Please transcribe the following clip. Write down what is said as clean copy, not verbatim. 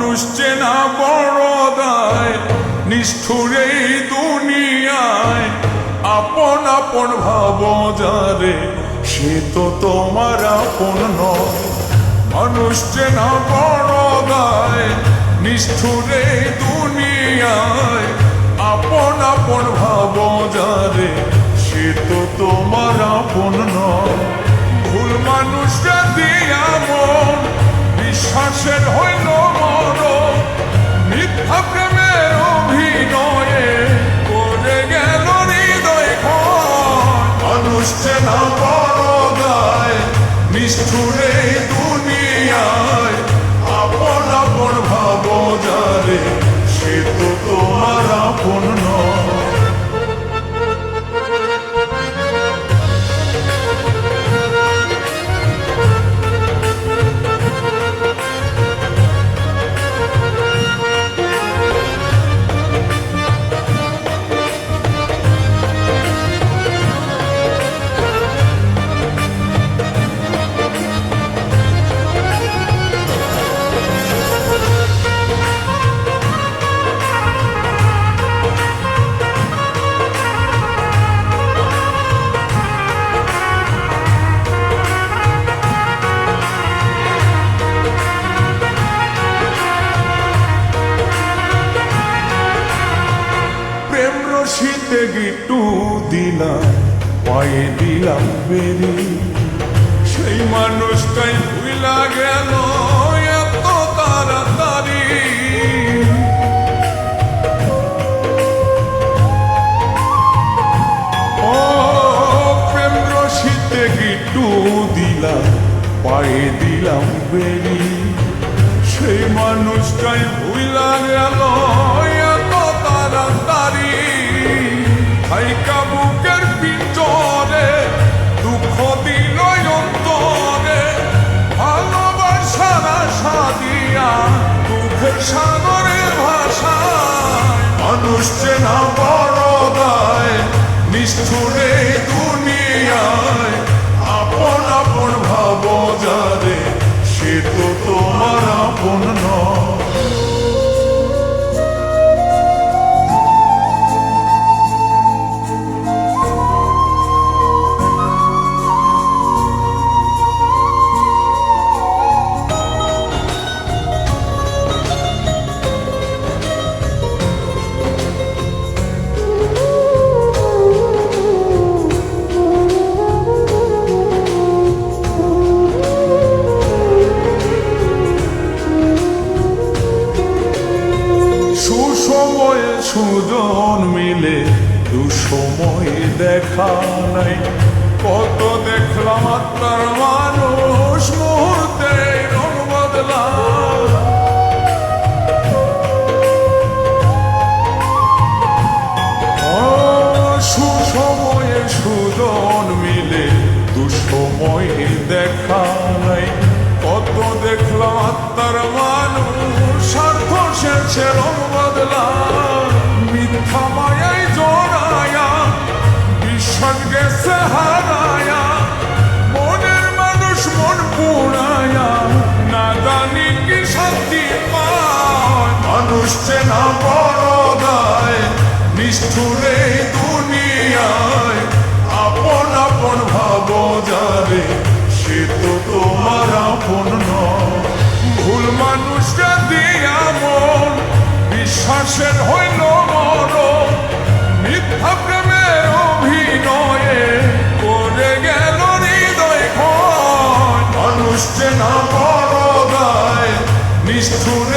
মানুষ চেনা বড় দায়, নিষ্ঠুর এই দুনিয়ায়। আপন আপন ভাবো যারে, সে তো তোমার আপন নয়। মানুষ চেনা বড় দায়, নিষ্ঠুর এই দুনিয়ায়। আপন আপন ভাবো যারে, সে তো তোমার আপন নয়। ভুল মানুষরা দিয়া মন বিশ্বাসের হইল মরণ, মিথ্যা প্রেমের অভিনয়ে করে গেল হৃদয় ক্ষয়। মানুষ চেনা বড় দায়, নিষ্ঠুর এই দুনিয়ায়। আপন আপন ভাবো যারে, সে তো তোমার আপন নয়। শীতে গিট্টু দিলাম, পায়ে দিলাম বেরি। সেই মানুষটাই ভুলা গেল এত তাড়াতাড়ি। ও প্রেম রশিতে গিট্টু দিলাম, পায়ে দিলাম বেরি। সেই মানুষটাই ভুলা গেল এত তাড়াতাড়ি। হাইকা বুকের পিঞ্জরে দুঃখ দিল অন্তরে, ভালোবাসার আশা দিয়া দুঃখের সাগরে ভাষায়। মানুষ চেনা বড় দায়, নিষ্ঠুর এই দুনিয়ায়। আপন আপন ভাবো যারে, সে তো তোমার আপন নয়। সুজন মিলে দুসময় দেখা নাই, কত দেখলাম আত্মার মানুষ মুহূর্তে রং বদলা। সুসময়ে সুজন মিলে দুসময় দেখা নাই, কত দেখলাম আত্মার মানুষ স্বার্থ শেষে রং বদলা। মিথ্যা মায়ায় জড়ায়া বিশ্বাস গেছে হারায়া, মনের মানুষ মন পুড়ায়া না জানি কি শান্তি পায়। মানুষ চেনা বড় দায়, নিষ্ঠুর এই দুনিয়ায়। আপন আপন ভাবো যারে, সে তো তোমার আপন নয়। ভুল মানুষরা দিয়া মন বিশ্বাসের হইল মরণ, মিথ্যা প্রেমের অভিনয়ে করে গেল হৃদয় ক্ষয়। মানুষ চেনা বড় দায়, নিষ্ঠুর